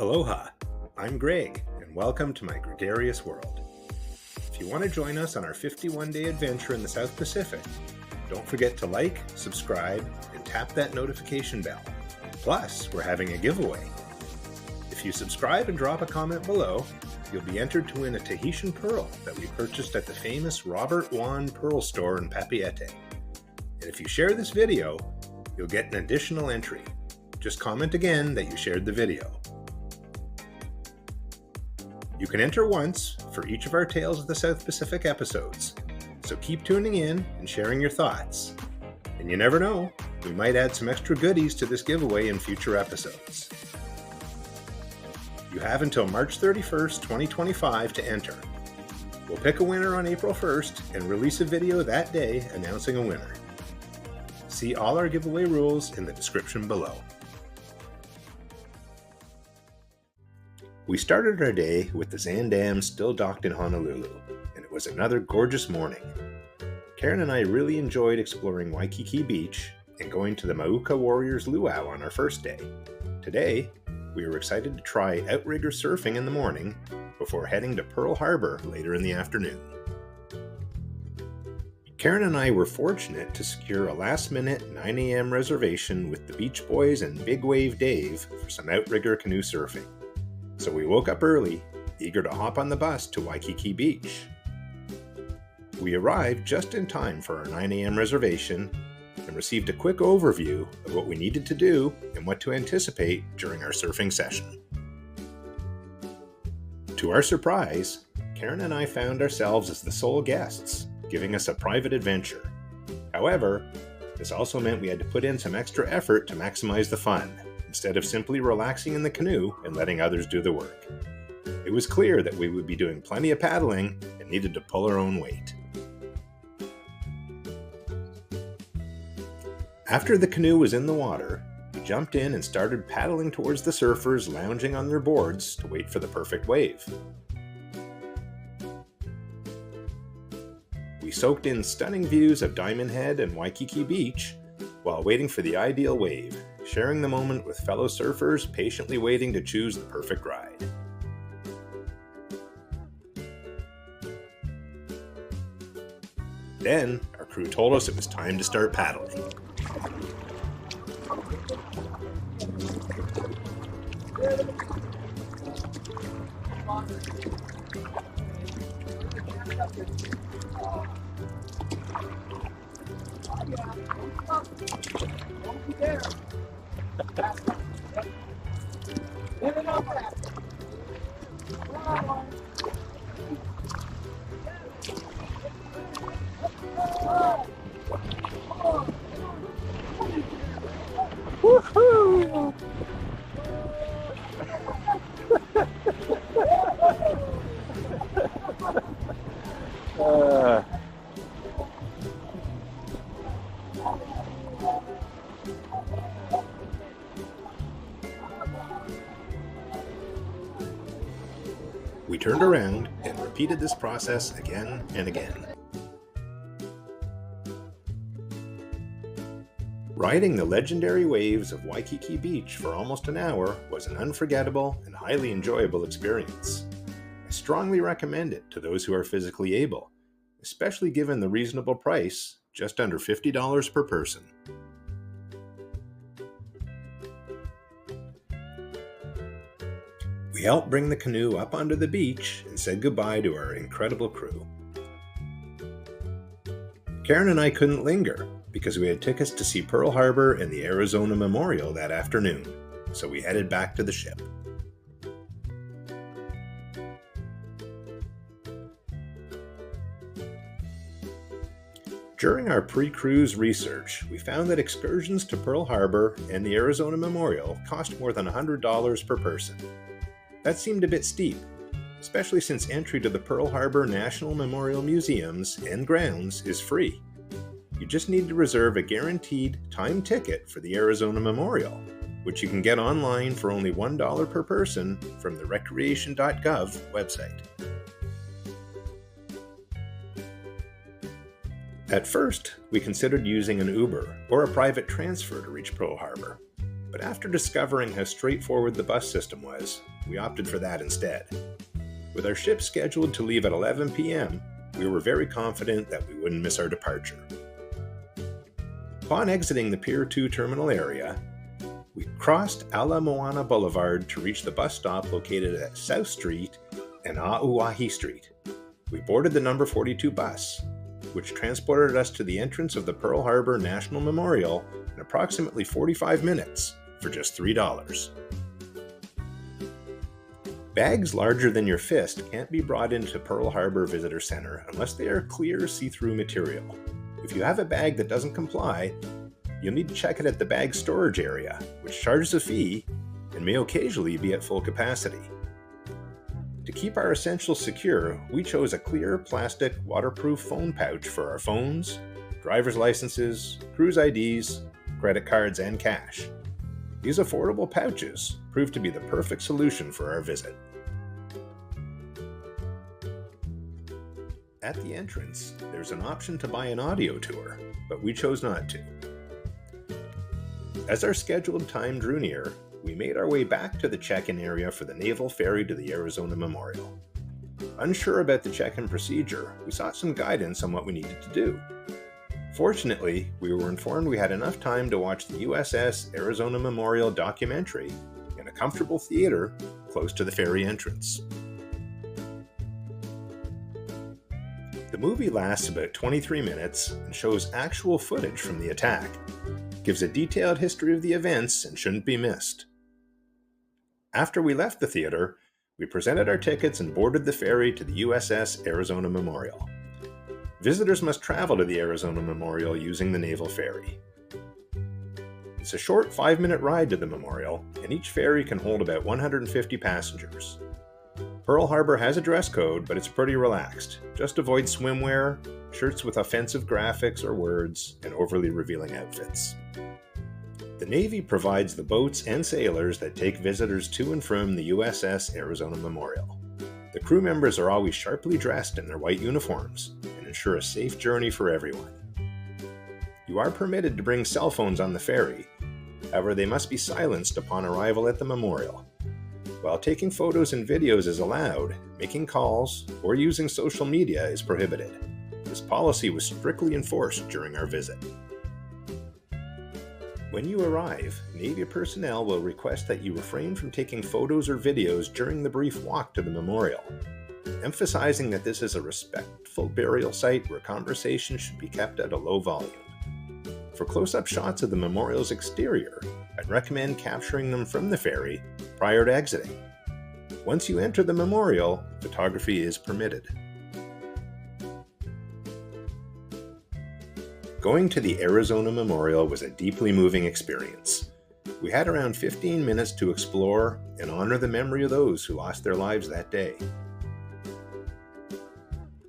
Aloha, I'm Greg, and welcome to my gregarious world. If you want to join us on our 51-day adventure in the South Pacific, don't forget to like, subscribe, and tap that notification bell. Plus, we're having a giveaway. If you subscribe and drop a comment below, you'll be entered to win a Tahitian Pearl that we purchased at the famous Robert Wan Store in Papeete. And if you share this video, you'll get an additional entry. Just comment again that you shared the video. You can enter once for each of our Tales of the South Pacific episodes, so keep tuning in and sharing your thoughts. And you never know, we might add some extra goodies to this giveaway in future episodes. You have until March 31st, 2025 to enter. We'll pick a winner on April 1st and release a video that day announcing a winner. See all our giveaway rules in the description below. We started our day with the Zaandam still docked in Honolulu, and it was another gorgeous morning. Karen and I really enjoyed exploring Waikiki Beach and going to the Mauka Warriors Luau on our first day. Today, we were excited to try outrigger surfing in the morning before heading to Pearl Harbor later in the afternoon. Karen and I were fortunate to secure a last-minute 9 a.m. reservation with the Beach Boys and Big Wave Dave for some outrigger canoe surfing. So we woke up early, eager to hop on the bus to Waikiki Beach. We arrived just in time for our 9 a.m. reservation and received a quick overview of what we needed to do and what to anticipate during our surfing session. To our surprise, Karen and I found ourselves as the sole guests, giving us a private adventure. However, this also meant we had to put in some extra effort to maximize the fun, instead of simply relaxing in the canoe and letting others do the work. It was clear that we would be doing plenty of paddling and needed to pull our own weight. After the canoe was in the water, we jumped in and started paddling towards the surfers lounging on their boards to wait for the perfect wave. We soaked in stunning views of Diamond Head and Waikiki Beach while waiting for the ideal wave, sharing the moment with fellow surfers patiently waiting to choose the perfect ride. Then, our crew told us it was time to start paddling. Woohoo! We turned around and repeated this process again and again. Riding the legendary waves of Waikiki Beach for almost an hour was an unforgettable and highly enjoyable experience. I strongly recommend it to those who are physically able, especially given the reasonable price, just under $50 per person. We helped bring the canoe up onto the beach and said goodbye to our incredible crew. Karen and I couldn't linger because we had tickets to see Pearl Harbor and the Arizona Memorial that afternoon, so we headed back to the ship. During our pre-cruise research, we found that excursions to Pearl Harbor and the Arizona Memorial cost more than $100 per person. That seemed a bit steep, especially since entry to the Pearl Harbor National Memorial Museums and grounds is free. You just need to reserve a guaranteed time ticket for the Arizona Memorial, which you can get online for only $1 per person from the recreation.gov website. At first, we considered using an Uber or a private transfer to reach Pearl Harbor, but after discovering how straightforward the bus system was, we opted for that instead. With our ship scheduled to leave at 11 p.m., we were very confident that we wouldn't miss our departure. Upon exiting the Pier 2 terminal area, we crossed Ala Moana Boulevard to reach the bus stop located at South Street and Auahi Street. We boarded the number 42 bus, which transported us to the entrance of the Pearl Harbor National Memorial in approximately 45 minutes for just $3. Bags larger than your fist can't be brought into Pearl Harbor Visitor Center unless they are clear see-through material. If you have a bag that doesn't comply, you'll need to check it at the bag storage area, which charges a fee and may occasionally be at full capacity. To keep our essentials secure, we chose a clear plastic waterproof phone pouch for our phones, driver's licenses, cruise IDs, credit cards, and cash. These affordable pouches proved to be the perfect solution for our visit. At the entrance, there's an option to buy an audio tour, but we chose not to. As our scheduled time drew near, we made our way back to the check-in area for the naval ferry to the Arizona Memorial. Unsure about the check-in procedure, we sought some guidance on what we needed to do. Fortunately, we were informed we had enough time to watch the USS Arizona Memorial documentary in a comfortable theater close to the ferry entrance. The movie lasts about 23 minutes and shows actual footage from the attack. It gives a detailed history of the events and shouldn't be missed. After we left the theater, we presented our tickets and boarded the ferry to the USS Arizona Memorial. Visitors must travel to the Arizona Memorial using the naval ferry. It's a short 5-minute ride to the memorial, and each ferry can hold about 150 passengers. Pearl Harbor has a dress code, but it's pretty relaxed. Just avoid swimwear, shirts with offensive graphics or words, and overly revealing outfits. The Navy provides the boats and sailors that take visitors to and from the USS Arizona Memorial. The crew members are always sharply dressed in their white uniforms and ensure a safe journey for everyone. You are permitted to bring cell phones on the ferry, however they must be silenced upon arrival at the memorial. While taking photos and videos is allowed, making calls or using social media is prohibited. This policy was strictly enforced during our visit. When you arrive, Navy personnel will request that you refrain from taking photos or videos during the brief walk to the memorial, emphasizing that this is a respectful burial site where conversation should be kept at a low volume. For close-up shots of the memorial's exterior, I'd recommend capturing them from the ferry prior to exiting. Once you enter the memorial, photography is permitted. Going to the Arizona Memorial was a deeply moving experience. We had around 15 minutes to explore and honor the memory of those who lost their lives that day.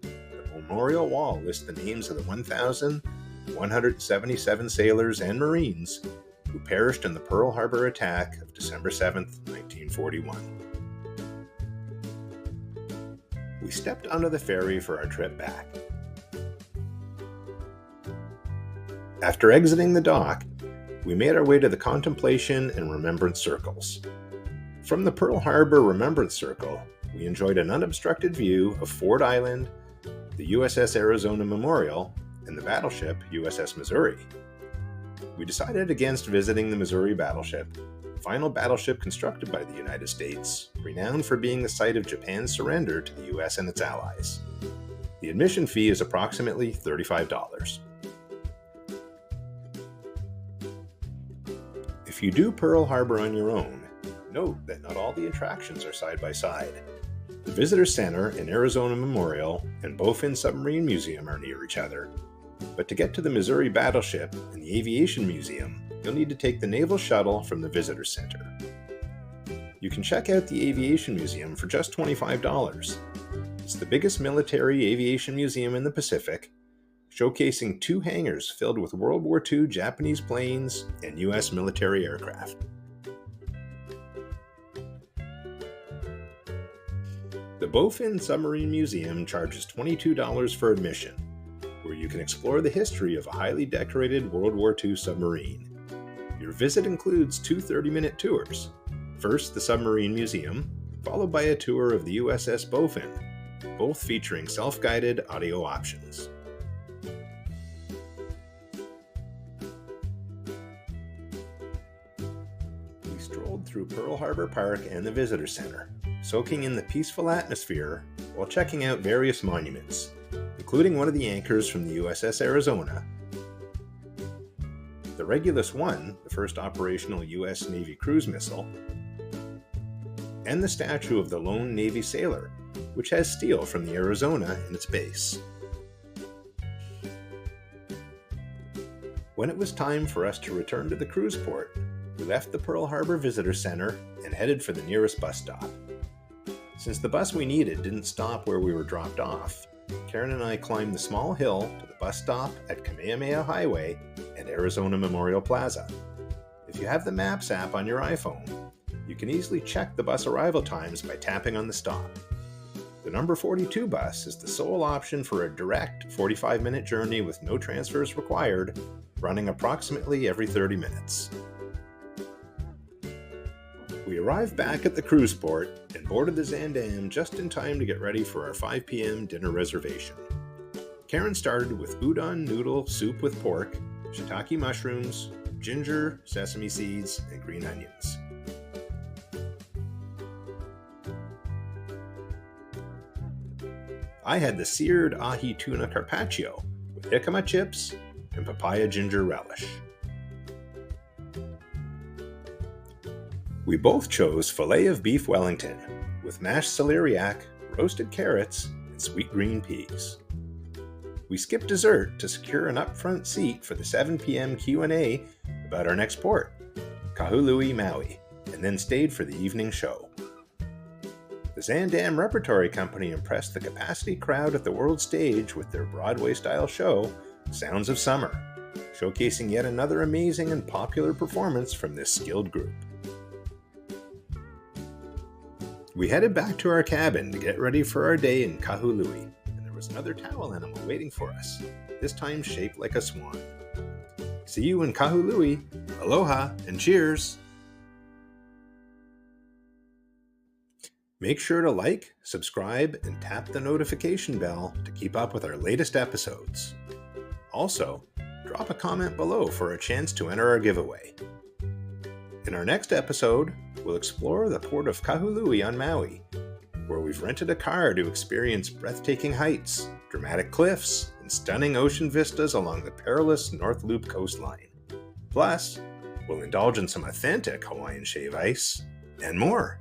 The memorial wall lists the names of the 1,177 sailors and Marines who perished in the Pearl Harbor attack of December 7, 1941. We stepped onto the ferry for our trip back. After exiting the dock, we made our way to the Contemplation and Remembrance Circles. From the Pearl Harbor Remembrance Circle, we enjoyed an unobstructed view of Ford Island, the USS Arizona Memorial, and the battleship USS Missouri. We decided against visiting the Missouri battleship, the final battleship constructed by the United States, renowned for being the site of Japan's surrender to the US and its allies. The admission fee is approximately $35. If you do Pearl Harbor on your own, note that not all the attractions are side by side. The Visitor Center and Arizona Memorial and Bowfin Submarine Museum are near each other, but to get to the Missouri battleship and the Aviation Museum, you'll need to take the Naval Shuttle from the Visitor Center. You can check out the Aviation Museum for just $25. It's the biggest military aviation museum in the Pacific, showcasing 2 hangars filled with World War II Japanese planes and U.S. military aircraft. The Bowfin Submarine Museum charges $22 for admission, where you can explore the history of a highly decorated World War II submarine. Your visit includes two 30-minute tours. First, the Submarine Museum, followed by a tour of the USS Bowfin, both featuring self-guided audio options. We strolled through Pearl Harbor Park and the Visitor Center, soaking in the peaceful atmosphere while checking out various monuments, including one of the anchors from the USS Arizona, the Regulus I, the first operational U.S. Navy cruise missile, and the statue of the lone Navy sailor, which has steel from the Arizona in its base. When it was time for us to return to the cruise port, we left the Pearl Harbor Visitor Center and headed for the nearest bus stop. Since the bus we needed didn't stop where we were dropped off, Karen and I climbed the small hill to the bus stop at Kamehameha Highway and Arizona Memorial Plaza. If you have the Maps app on your iPhone, you can easily check the bus arrival times by tapping on the stop. The number 42 bus is the sole option for a direct 45-minute journey with no transfers required, running approximately every 30 minutes. We arrived back at the cruise port and boarded the Zaandam just in time to get ready for our 5 p.m. dinner reservation. Karen started with udon noodle soup with pork, shiitake mushrooms, ginger, sesame seeds, and green onions. I had the seared ahi tuna carpaccio with jicama chips and papaya ginger relish. We both chose filet of beef Wellington with mashed celeriac, roasted carrots, and sweet green peas. We skipped dessert to secure an upfront seat for the 7 p.m. Q&A about our next port, Kahului, Maui, and then stayed for the evening show. The Zaandam Repertory Company impressed the capacity crowd at the world stage with their Broadway-style show, Sounds of Summer, showcasing yet another amazing and popular performance from this skilled group. We headed back to our cabin to get ready for our day in Kahului, and there was another towel animal waiting for us, this time shaped like a swan. See you in Kahului. Aloha and cheers! Make sure to like, subscribe, and tap the notification bell to keep up with our latest episodes. Also, drop a comment below for a chance to enter our giveaway. In our next episode, we'll explore the port of Kahului on Maui, where we've rented a car to experience breathtaking heights, dramatic cliffs, and stunning ocean vistas along the perilous North Loop coastline. Plus, we'll indulge in some authentic Hawaiian shave ice and more.